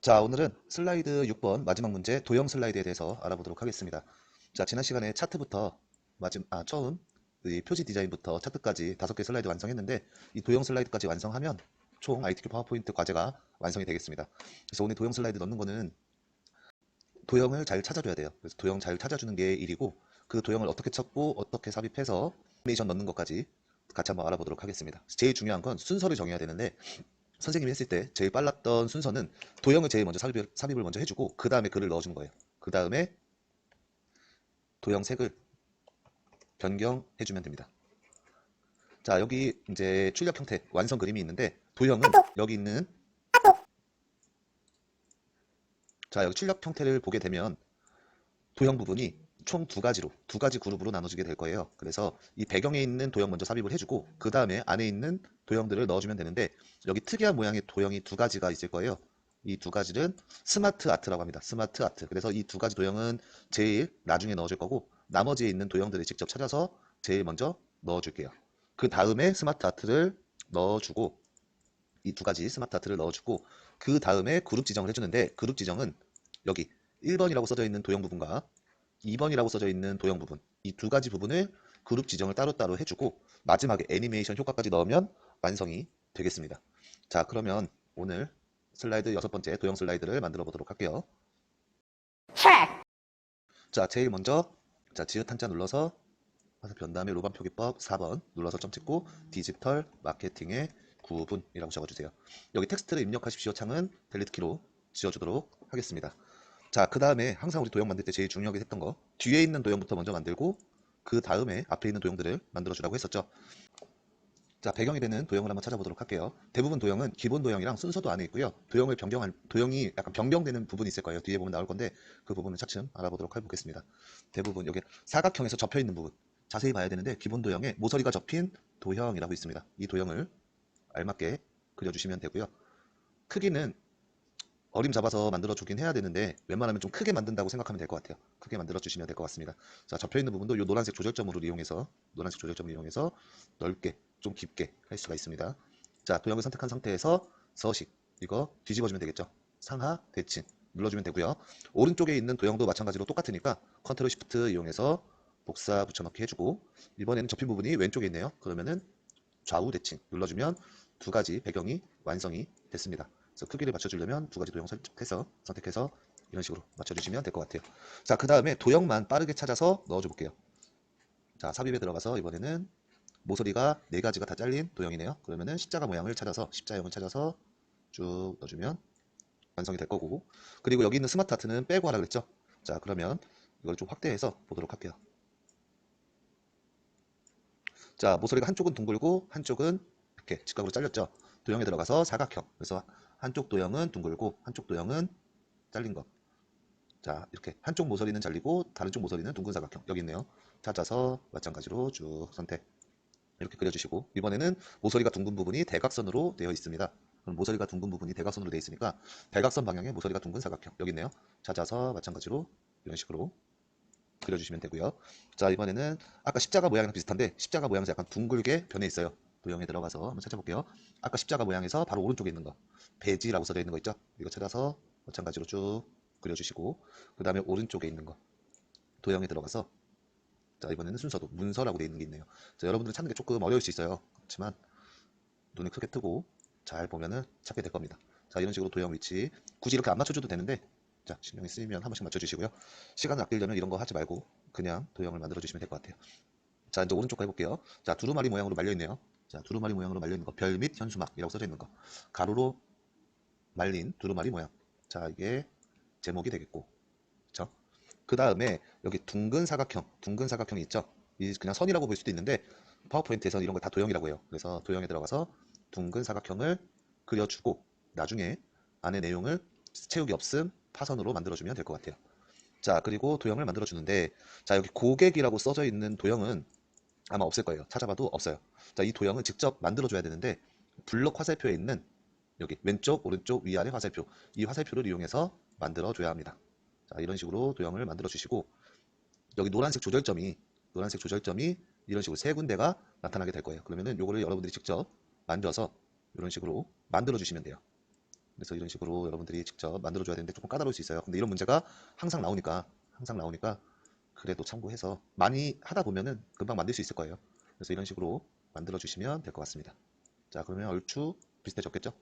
자, 오늘은 슬라이드 6번 마지막 문제 도형 슬라이드에 대해서 알아보도록 하겠습니다. 자, 지난 시간에 차트부터 처음 이 표지 디자인부터 차트까지 5개 슬라이드 완성했는데 이 도형 슬라이드까지 완성하면 총 ITQ 파워포인트 과제가 완성이 되겠습니다. 그래서 오늘 도형 슬라이드 넣는 거는 도형을 잘 찾아줘야 돼요. 그래서 도형 잘 찾아주는 게 일이고 그 도형을 어떻게 찾고 어떻게 삽입해서 애니메이션 넣는 것까지 같이 한번 알아보도록 하겠습니다. 제일 중요한 건 순서를 정해야 되는데 선생님이 했을 때 제일 빨랐던 순서는 도형을 제일 먼저 삽입을 먼저 해주고 그 다음에 글을 넣어주는 거예요. 그 다음에 도형 색을 변경해주면 됩니다. 자, 여기 이제 출력 형태 완성 그림이 있는데 도형은 여기 있는 자, 여기 출력 형태를 보게 되면 도형 부분이 총 두 가지 그룹으로 나눠지게 될 거예요. 그래서 이 배경에 있는 도형 먼저 삽입을 해주고 그 다음에 안에 있는 도형들을 넣어주면 되는데 여기 특이한 모양의 도형이 두 가지가 있을 거예요. 이 두 가지는 스마트 아트라고 합니다. 스마트 아트. 그래서 이 두 가지 도형은 제일 나중에 넣어줄 거고 나머지에 있는 도형들을 직접 찾아서 제일 먼저 넣어줄게요. 그 다음에 스마트 아트를 넣어주고 이 두 가지 스마트 아트를 넣어주고 그 다음에 그룹 지정을 해주는데 그룹 지정은 여기 1번이라고 써져 있는 도형 부분과 2번이라고 써져 있는 도형 부분 이 두 가지 부분을 그룹 지정을 따로따로 해주고 마지막에 애니메이션 효과까지 넣으면 완성이 되겠습니다. 자, 그러면 오늘 슬라이드 6번째 도형 슬라이드를 만들어 보도록 할게요. 자, 제일 먼저 지읒 한자 눌러서 화살표 다음에 로반 표기법 4번 눌러서 점 찍고 디지털 마케팅의 구분이라고 적어주세요. 여기 텍스트를 입력하십시오 창은 델리트 키로 지워주도록 하겠습니다. 자, 그 다음에 항상 우리 도형 만들 때 제일 중요하게 했던 거 뒤에 있는 도형부터 먼저 만들고 그 다음에 앞에 있는 도형들을 만들어 주라고 했었죠. 자, 배경이 되는 도형을 한번 찾아보도록 할게요. 대부분 도형은 기본 도형이랑 순서도 안에 있고요. 도형이 약간 변경되는 부분이 있을 거예요. 뒤에 보면 나올 건데 그 부분을 차츰 알아보도록 해보겠습니다. 대부분 여기 사각형에서 접혀 있는 부분 자세히 봐야 되는데 기본 도형에 모서리가 접힌 도형이라고 있습니다. 이 도형을 알맞게 그려주시면 되고요. 크기는 어림 잡아서 만들어 주긴 해야 되는데 웬만하면 좀 크게 만든다고 생각하면 될 것 같아요. 크게 만들어 주시면 될 것 같습니다. 자, 접혀 있는 부분도 이 노란색 조절점을 이용해서 넓게 좀 깊게 할 수가 있습니다. 자, 도형을 선택한 상태에서 서식 이거 뒤집어주면 되겠죠. 상하 대칭 눌러주면 되고요. 오른쪽에 있는 도형도 마찬가지로 똑같으니까 컨트롤 시프트 이용해서 복사 붙여넣기 해주고 이번에는 접힌 부분이 왼쪽에 있네요. 그러면은 좌우 대칭 눌러주면 두 가지 배경이 완성이 됐습니다. 그래서 크기를 맞춰주려면 두 가지 도형 선택해서 이런 식으로 맞춰주시면 될 것 같아요. 자, 그 다음에 도형만 빠르게 찾아서 넣어줘 볼게요. 자, 삽입에 들어가서 이번에는 모서리가 네 가지가 다 잘린 도형이네요. 그러면은 십자가 모양을 찾아서 십자형을 찾아서 쭉 넣어주면 완성이 될 거고 그리고 여기 있는 스마트 아트는 빼고 하라 그랬죠. 자, 그러면 이걸 좀 확대해서 보도록 할게요. 자, 모서리가 한쪽은 둥글고 한쪽은 이렇게 직각으로 잘렸죠. 도형에 들어가서 사각형. 그래서 한쪽 도형은 둥글고 한쪽 도형은 잘린 거. 자, 이렇게 한쪽 모서리는 잘리고 다른 쪽 모서리는 둥근 사각형. 여기 있네요. 찾아서 마찬가지로 쭉 선택. 이렇게 그려주시고 이번에는 모서리가 둥근 부분이 대각선으로 되어 있습니다. 그럼 모서리가 둥근 부분이 대각선으로 되어 있으니까 대각선 방향에 모서리가 둥근 사각형. 여기 있네요. 찾아서 마찬가지로 이런 식으로 그려주시면 되고요. 자, 이번에는 아까 십자가 모양이랑 비슷한데 십자가 모양에서 약간 둥글게 변해 있어요. 도형에 들어가서 한번 찾아볼게요. 아까 십자가 모양에서 바로 오른쪽에 있는 거 배지라고 써져 있는 거 있죠? 이거 찾아서 마찬가지로 쭉 그려주시고 그 다음에 오른쪽에 있는 거 도형에 들어가서 자, 이번에는 순서도 문서라고 되어 있는 게 있네요. 자, 여러분들 찾는 게 조금 어려울 수 있어요. 그렇지만 눈을 크게 뜨고 잘 보면은 찾게 될 겁니다. 자, 이런 식으로 도형 위치 굳이 이렇게 안 맞춰줘도 되는데 자, 신경이 쓰이면 한 번씩 맞춰주시고요. 시간을 아끼려면 이런 거 하지 말고 그냥 도형을 만들어 주시면 될 것 같아요. 자, 이제 오른쪽 거 해볼게요. 자, 두루마리 모양으로 말려있네요. 자, 두루마리 모양으로 말려있는 거 별 및 현수막이라고 써져 있는 거 가로로 말린 두루마리 모양. 자, 이게 제목이 되겠고 그쵸? 그 다음에 여기 둥근 사각형이 있죠? 이 그냥 선이라고 볼 수도 있는데 파워포인트에서는 이런 걸 다 도형이라고 해요. 그래서 도형에 들어가서 둥근 사각형을 그려주고 나중에 안에 내용을 채우기 없음 파선으로 만들어주면 될 것 같아요. 자, 그리고 도형을 만들어주는데 자, 여기 고객이라고 써져 있는 도형은 아마 없을 거예요. 찾아봐도 없어요. 자, 이 도형은 직접 만들어줘야 되는데 블록 화살표에 있는 여기 왼쪽, 오른쪽, 위아래 화살표 이 화살표를 이용해서 만들어줘야 합니다. 자, 이런 식으로 도형을 만들어 주시고 여기 노란색 조절점이 이런 식으로 세 군데가 나타나게 될 거예요. 그러면은 요거를 여러분들이 직접 만져서 이런 식으로 만들어 주시면 돼요. 그래서 이런 식으로 여러분들이 직접 만들어줘야 되는데 조금 까다로울 수 있어요. 근데 이런 문제가 항상 나오니까 그래도 참고해서 많이 하다 보면은 금방 만들 수 있을 거예요. 그래서 이런 식으로 만들어 주시면 될 것 같습니다. 자, 그러면 얼추 비슷해졌겠죠?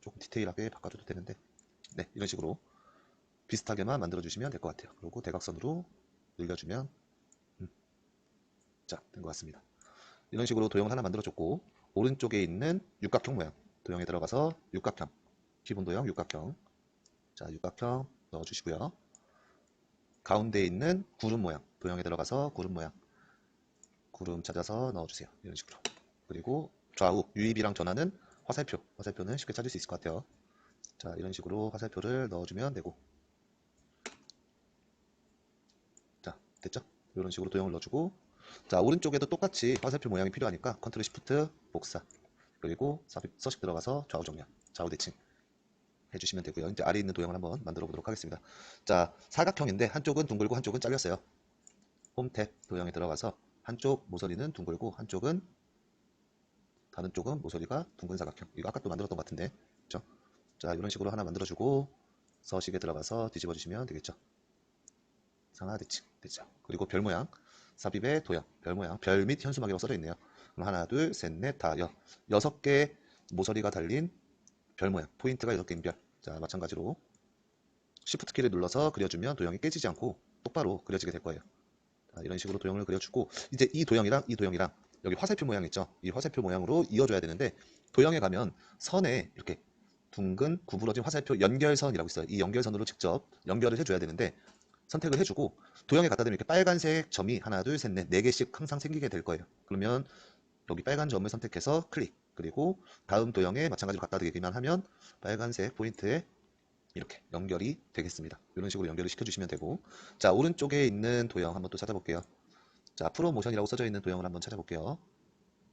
조금 디테일하게 바꿔줘도 되는데, 네, 이런 식으로 비슷하게만 만들어 주시면 될 것 같아요. 그리고 대각선으로 늘려주면 자, 된 것 같습니다. 이런 식으로 도형을 하나 만들어 줬고, 오른쪽에 있는 육각형 모양 도형에 들어가서 육각형, 기본 도형 육각형, 자, 육각형 넣어 주시고요. 가운데 있는 구름 모양 도형에 들어가서 구름 모양, 구름 찾아서 넣어주세요. 이런 식으로. 그리고 좌우 유입이랑 전환은 화살표는 쉽게 찾을 수 있을 것 같아요. 자, 이런 식으로 화살표를 넣어주면 되고, 자, 됐죠? 이런 식으로 도형을 넣어주고, 자, 오른쪽에도 똑같이 화살표 모양이 필요하니까 컨트롤 시프트 복사, 그리고 서식 들어가서 좌우 정렬, 좌우 대칭 해주시면 되고요. 이제 아래에 있는 도형을 한번 만들어 보도록 하겠습니다. 자, 사각형인데 한쪽은 둥글고 한쪽은 잘렸어요. 홈 탭 도형에 들어가서 한쪽 모서리는 둥글고 한쪽은, 다른 쪽은 모서리가 둥근 사각형. 이거 아까 또 만들었던 것 같은데, 그렇죠? 자, 이런 식으로 하나 만들어주고 서식에 들어가서 뒤집어 주시면 되겠죠. 상하 대칭 되죠. 그리고 별 모양, 삽입의 도형, 별 모양, 별 및 현수막이라고 써져 있네요. 그럼 하나, 둘, 셋, 넷, 다, 6개 모서리가 달린 별 모양, 포인트가 6개인 별. 자, 마찬가지로 Shift 키를 눌러서 그려주면 도형이 깨지지 않고 똑바로 그려지게 될 거예요. 자, 이런 식으로 도형을 그려주고, 이제 이 도형이랑 여기 화살표 모양 있죠? 이 화살표 모양으로 이어줘야 되는데, 도형에 가면 선에 이렇게 둥근 구부러진 화살표 연결선이라고 있어요. 이 연결선으로 직접 연결을 해줘야 되는데, 선택을 해주고 도형에 갖다 대면 이렇게 빨간색 점이 하나, 둘, 셋, 넷, 4개씩 항상 생기게 될 거예요. 그러면 여기 빨간 점을 선택해서 클릭, 그리고 다음 도형에 마찬가지로 갖다 대기만 하면 빨간색 포인트에 이렇게 연결이 되겠습니다. 이런 식으로 연결을 시켜주시면 되고, 자, 오른쪽에 있는 도형 한번 또 찾아볼게요. 자, 프로모션이라고 써져 있는 도형을 한번 찾아볼게요.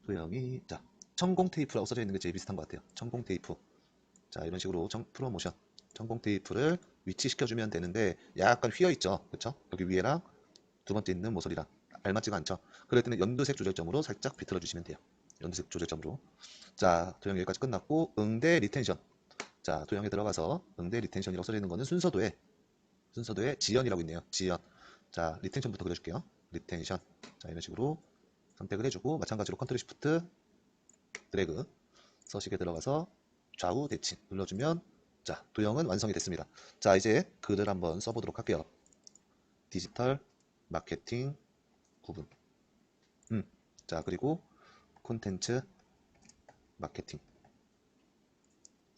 도형이, 자, 천공 테이프라고 써져 있는 게 제일 비슷한 것 같아요. 천공 테이프. 자, 이런 식으로 프로모션, 천공 테이프를 위치시켜주면 되는데 약간 휘어있죠. 그쵸? 여기 위에랑 두 번째 있는 모서리랑 알맞지가 않죠. 그럴 때는 연두색 조절점으로 살짝 비틀어 주시면 돼요. 연두색 조절점으로. 자, 도형 여기까지 끝났고, 응대 리텐션. 자, 도형에 들어가서 응대 리텐션이라고 써져 있는 거는 순서도에 지연이라고 있네요. 지연. 자, 리텐션부터 그려줄게요. 리텐션. 자, 이런 식으로 선택을 해주고, 마찬가지로 컨트롤 시프트 드래그, 서식에 들어가서 좌우 대칭 눌러주면, 자, 도형은 완성이 됐습니다. 자, 이제 글을 한번 써보도록 할게요. 디지털 마케팅 구분. 자, 그리고 콘텐츠 마케팅,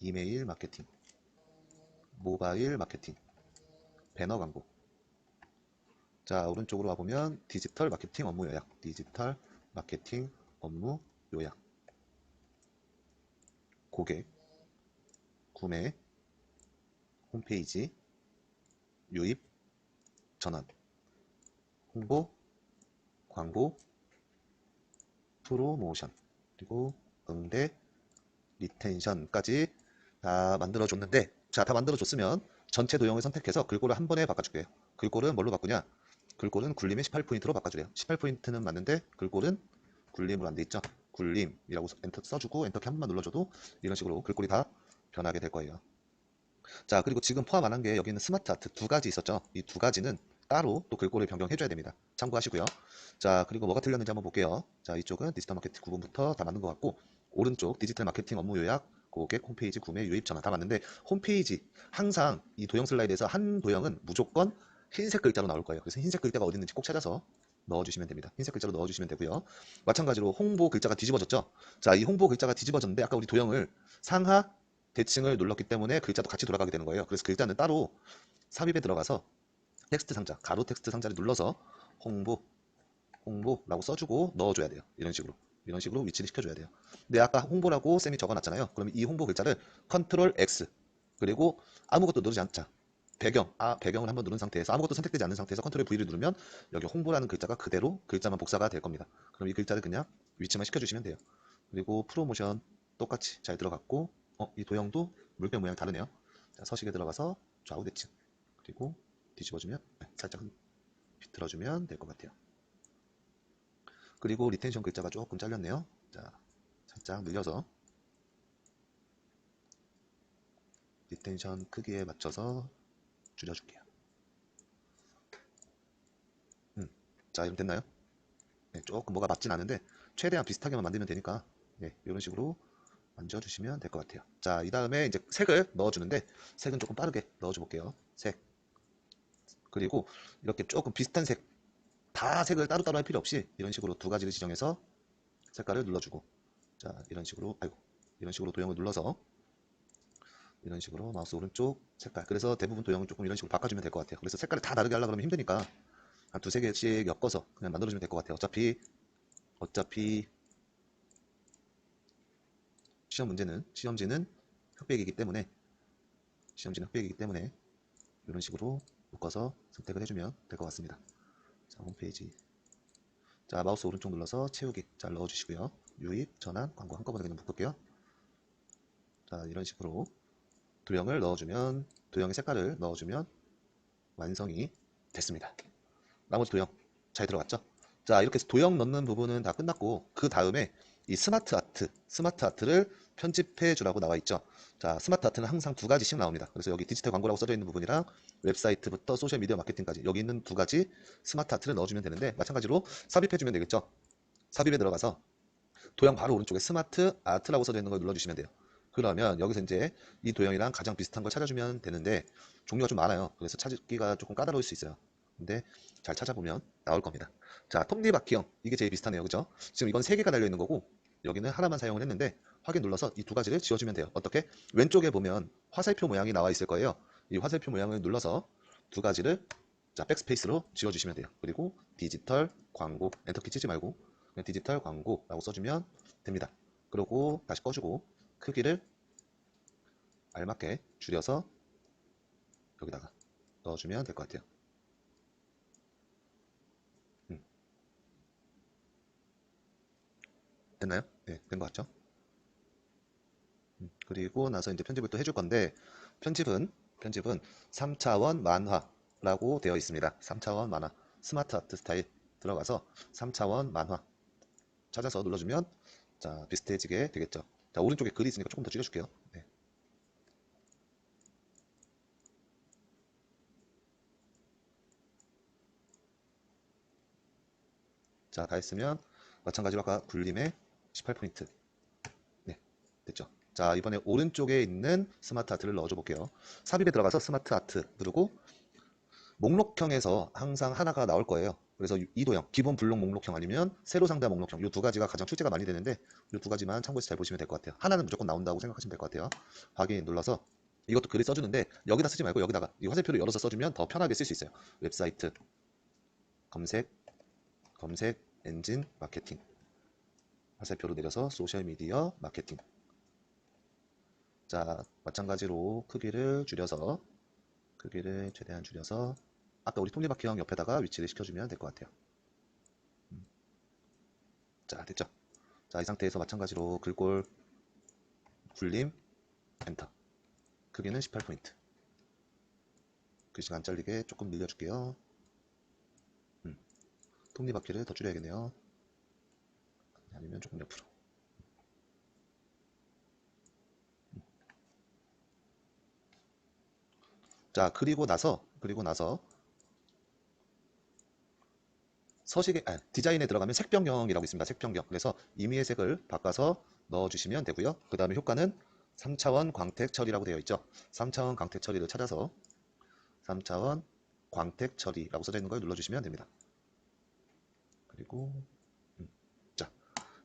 이메일 마케팅, 모바일 마케팅, 배너 광고. 자, 오른쪽으로 와보면 디지털 마케팅 업무 요약, 디지털 마케팅 업무 요약, 고객, 구매, 홈페이지, 유입, 전환, 홍보, 광고, 프로모션, 그리고 응대, 리텐션까지 다 만들어줬는데, 자, 다 만들어줬으면 전체 도형을 선택해서 글꼴을 한 번에 바꿔줄게요. 글꼴은 뭘로 바꾸냐? 글꼴은 굴림의 18포인트로 바꿔주래요. 18포인트는 맞는데 글꼴은 굴림으로 안 돼 있죠. 굴림이라고 엔터 써주고 엔터키 한 번만 눌러줘도 이런 식으로 글꼴이 다 변하게 될 거예요. 자, 그리고 지금 포함 안 한 게 여기 있는 스마트 아트 두 가지 있었죠. 이 두 가지는 따로 또 글꼴을 변경해줘야 됩니다. 참고하시고요. 자, 그리고 뭐가 틀렸는지 한번 볼게요. 자, 이쪽은 디지털 마케팅 구분부터 다 맞는 것 같고, 오른쪽 디지털 마케팅 업무 요약, 고객, 홈페이지, 구매, 유입, 전환 다 맞는데, 홈페이지, 항상 이 도형 슬라이드에서 한 도형은 무조건 흰색 글자로 나올 거예요. 그래서 흰색 글자가 어디 있는지 꼭 찾아서 넣어주시면 됩니다. 흰색 글자로 넣어주시면 되고요. 마찬가지로 홍보 글자가 뒤집어졌죠. 자, 이 홍보 글자가 뒤집어졌는데 아까 우리 도형을 상하 대칭을 눌렀기 때문에 글자도 같이 돌아가게 되는 거예요. 그래서 글자는 따로 삽입에 들어가서 텍스트 상자, 가로 텍스트 상자를 눌러서 홍보라고 써주고 넣어줘야 돼요. 이런 식으로 위치를 시켜줘야 돼요. 근데 아까 홍보라고 쌤이 적어놨잖아요. 그러면 이 홍보 글자를 컨트롤 X, 그리고 아무것도 누르지 않자. 배경을 한번 누른 상태에서 아무것도 선택되지 않는 상태에서 컨트롤 V를 누르면 여기 홍보라는 글자가 그대로 글자만 복사가 될 겁니다. 그럼 이 글자를 그냥 위치만 시켜주시면 돼요. 그리고 프로모션 똑같이 잘 들어갔고, 이 도형도 물병 모양이 다르네요. 자, 서식에 들어가서 좌우 대칭, 그리고 뒤집어주면 살짝 비틀어주면 될 것 같아요. 그리고 리텐션 글자가 조금 잘렸네요. 자, 살짝 늘려서 디텐션 크기에 맞춰서 줄여줄게요. 자, 이럼 됐나요? 네, 조금 뭐가 맞진 않은데 최대한 비슷하게만 만들면 되니까 네, 이런 식으로 만져주시면 될 것 같아요. 자, 이 다음에 이제 색을 넣어주는데 색은 조금 빠르게 넣어줘 볼게요. 색. 그리고 이렇게 조금 비슷한 색, 다 색을 따로따로 할 필요 없이 이런 식으로 두 가지를 지정해서 색깔을 눌러주고, 자, 이런 식으로, 아이고, 이런 식으로 도형을 눌러서 이런 식으로 마우스 오른쪽 색깔. 그래서 대부분 도형을 조금 이런 식으로 바꿔주면 될 것 같아요. 그래서 색깔을 다 다르게 하려고 그러면 힘드니까 한 두세 개씩 엮어서 그냥 만들어주면 될 것 같아요. 어차피 시험지는 흑백이기 때문에 이런 식으로 묶어서 선택을 해주면 될 것 같습니다. 자, 홈페이지. 자, 마우스 오른쪽 눌러서 채우기 잘 넣어주시고요. 유입, 전환, 광고 한꺼번에 그냥 묶을게요. 자, 이런 식으로 도형의 색깔을 넣어주면 완성이 됐습니다. 나머지 도형 잘 들어갔죠? 자, 이렇게 해서 도형 넣는 부분은 다 끝났고, 그 다음에 이 스마트 아트를 편집해 주라고 나와 있죠. 자, 스마트 아트는 항상 두 가지씩 나옵니다. 그래서 여기 디지털 광고라고 써져 있는 부분이랑 웹사이트부터 소셜 미디어 마케팅까지 여기 있는 두 가지 스마트 아트를 넣어주면 되는데, 마찬가지로 삽입해 주면 되겠죠. 삽입에 들어가서 도형 바로 오른쪽에 스마트 아트라고 써져 있는 걸 눌러주시면 돼요. 그러면 여기서 이제 이 도형이랑 가장 비슷한 걸 찾아주면 되는데 종류가 좀 많아요. 그래서 찾기가 조금 까다로울 수 있어요. 근데 잘 찾아보면 나올 겁니다. 자, 톱니바퀴형 이게 제일 비슷하네요. 그죠? 지금 이건 3개가 달려있는 거고 여기는 하나만 사용을 했는데 확인 눌러서 이 두 가지를 지워주면 돼요. 어떻게? 왼쪽에 보면 화살표 모양이 나와 있을 거예요. 이 화살표 모양을 눌러서 두 가지를 자, 백스페이스로 지워주시면 돼요. 그리고 디지털 광고 엔터키 치지 말고 그냥 디지털 광고라고 써주면 됩니다. 그리고 다시 꺼주고 크기를 알맞게 줄여서 여기다가 넣어주면 될 것 같아요. 됐나요? 네, 된 것 같죠? 그리고 나서 이제 편집을 또 해줄 건데 편집은 3차원 만화라고 되어 있습니다. 3차원 만화 스마트 아트 스타일 들어가서 3차원 만화 찾아서 눌러주면 자 비슷해지게 되겠죠. 자 오른쪽에 글이 있으니까 조금 더 줄여줄게요. 네. 자 다 했으면 마찬가지로 아까 굴림의 18포인트 네 됐죠. 자 이번에 오른쪽에 있는 스마트 아트를 넣어줘 볼게요. 삽입에 들어가서 스마트 아트 누르고 목록형에서 항상 하나가 나올 거예요. 그래서 이 도형, 기본 블록 목록형 아니면 세로 상자 목록형 이 두 가지가 가장 출제가 많이 되는데 이 두 가지만 참고해서 잘 보시면 될 것 같아요. 하나는 무조건 나온다고 생각하시면 될 것 같아요. 확인 눌러서 이것도 글을 써주는데 여기다 쓰지 말고 여기다가 이 화살표를 열어서 써주면 더 편하게 쓸 수 있어요. 웹사이트 검색 엔진 마케팅 화살표로 내려서 소셜미디어 마케팅 자 마찬가지로 크기를 최대한 줄여서 아까 우리 톱니바퀴형 옆에다가 위치를 시켜주면 될 것 같아요. 자 됐죠? 자 이 상태에서 마찬가지로 글꼴 굴림 엔터 크기는 18포인트 글씨가 안 잘리게 조금 늘려줄게요. 톱니바퀴를 더 줄여야겠네요. 아니면 조금 옆으로 자 그리고 나서 디자인에 들어가면 색 변경이라고 있습니다. 색 변경. 그래서 임의의 색을 바꿔서 넣어주시면 되고요. 그 다음에 효과는 3차원 광택 처리라고 되어 있죠. 3차원 광택 처리를 찾아서 3차원 광택 처리라고 써져 있는 걸 눌러주시면 됩니다. 그리고 자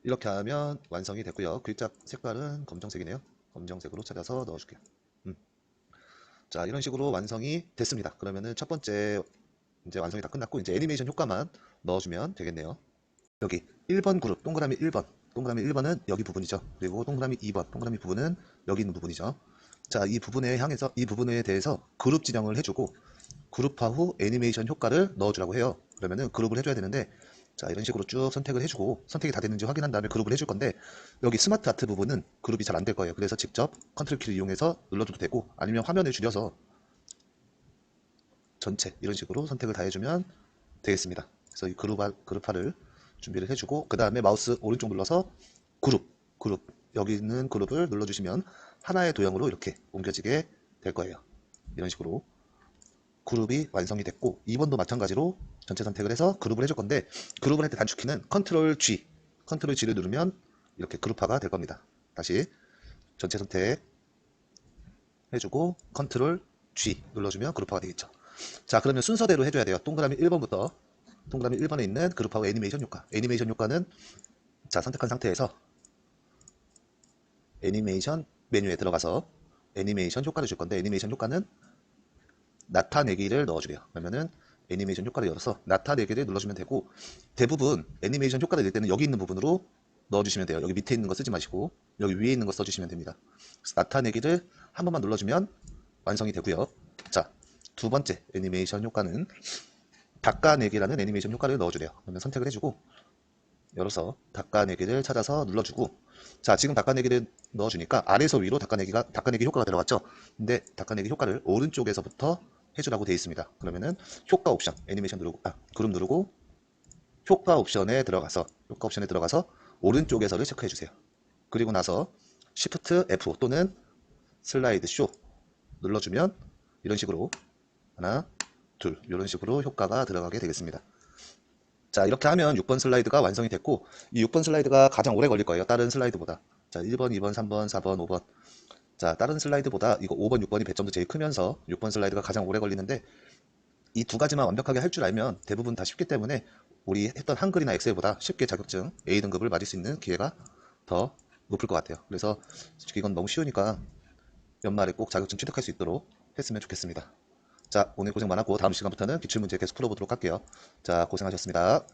이렇게 하면 완성이 됐고요. 글자 색깔은 검정색이네요. 검정색으로 찾아서 넣어줄게요. 자 이런 식으로 완성이 됐습니다. 그러면은 첫 번째 이제 완성이 다 끝났고 이제 애니메이션 효과만 넣어주면 되겠네요. 여기 1번 그룹 동그라미 1번 동그라미 1번은 여기 부분이죠. 그리고 동그라미 2번 동그라미 부분은 여기 있는 부분이죠. 자 이 부분에 향해서 이 부분에 대해서 그룹 지정을 해주고 그룹화 후 애니메이션 효과를 넣어주라고 해요. 그러면은 그룹을 해줘야 되는데 자 이런 식으로 쭉 선택을 해주고 선택이 다 됐는지 확인한 다음에 그룹을 해줄 건데 여기 스마트 아트 부분은 그룹이 잘 안 될 거예요. 그래서 직접 컨트롤 키를 이용해서 눌러줘도 되고 아니면 화면을 줄여서 전체 이런 식으로 선택을 다 해주면 되겠습니다. 그래서 이 그룹화를 준비를 해주고 그 다음에 마우스 오른쪽 눌러서 그룹 여기 있는 그룹을 눌러주시면 하나의 도형으로 이렇게 옮겨지게 될 거예요. 이런 식으로 그룹이 완성이 됐고 2번도 마찬가지로 전체 선택을 해서 그룹을 해줄 건데 그룹을 할 때 단축키는 컨트롤 G 컨트롤 G를 누르면 이렇게 그룹화가 될 겁니다. 다시 전체 선택 해주고 컨트롤 G 눌러주면 그룹화가 되겠죠. 자, 그러면 순서대로 해줘야 돼요. 동그라미 1번부터 동그라미 1번에 있는 그룹하고 애니메이션 효과. 애니메이션 효과는 자, 선택한 상태에서 애니메이션 메뉴에 들어가서 애니메이션 효과를 줄 건데 애니메이션 효과는 나타내기를 넣어주래요. 그러면은 애니메이션 효과를 열어서 나타내기를 눌러주면 되고 대부분 애니메이션 효과를 낼 때는 여기 있는 부분으로 넣어주시면 돼요. 여기 밑에 있는 거 쓰지 마시고 여기 위에 있는 거 써주시면 됩니다. 그래서 나타내기를 한 번만 눌러주면 완성이 되고요. 자, 두 번째 애니메이션 효과는 닦아내기라는 애니메이션 효과를 넣어주래요. 그러면 선택을 해주고 열어서 닦아내기를 찾아서 눌러주고 자, 지금 닦아내기를 넣어주니까 아래에서 위로 닦아내기 효과가 들어갔죠. 근데 닦아내기 효과를 오른쪽에서부터 해주라고 되어 있습니다. 그러면은 효과 옵션 애니메이션 누르고 그룹 누르고 효과 옵션에 들어가서 오른쪽에서를 체크해 주세요. 그리고 나서 Shift F 또는 슬라이드 쇼 눌러주면 이런 식으로 하나 둘 이런 식으로 효과가 들어가게 되겠습니다. 자, 이렇게 하면 6번 슬라이드가 완성이 됐고 이 6번 슬라이드가 가장 오래 걸릴 거예요. 다른 슬라이드보다. 자, 1번, 2번, 3번, 4번, 5번. 자, 다른 슬라이드보다 이거 5번, 6번이 배점도 제일 크면서 6번 슬라이드가 가장 오래 걸리는데 이 두 가지만 완벽하게 할 줄 알면 대부분 다 쉽기 때문에 우리 했던 한글이나 엑셀보다 쉽게 자격증 A등급을 맞을 수 있는 기회가 더 높을 것 같아요. 그래서 솔직히 이건 너무 쉬우니까 연말에 꼭 자격증 취득할 수 있도록 했으면 좋겠습니다. 자, 오늘 고생 많았고 다음 시간부터는 기출문제 계속 풀어보도록 할게요. 자, 고생하셨습니다.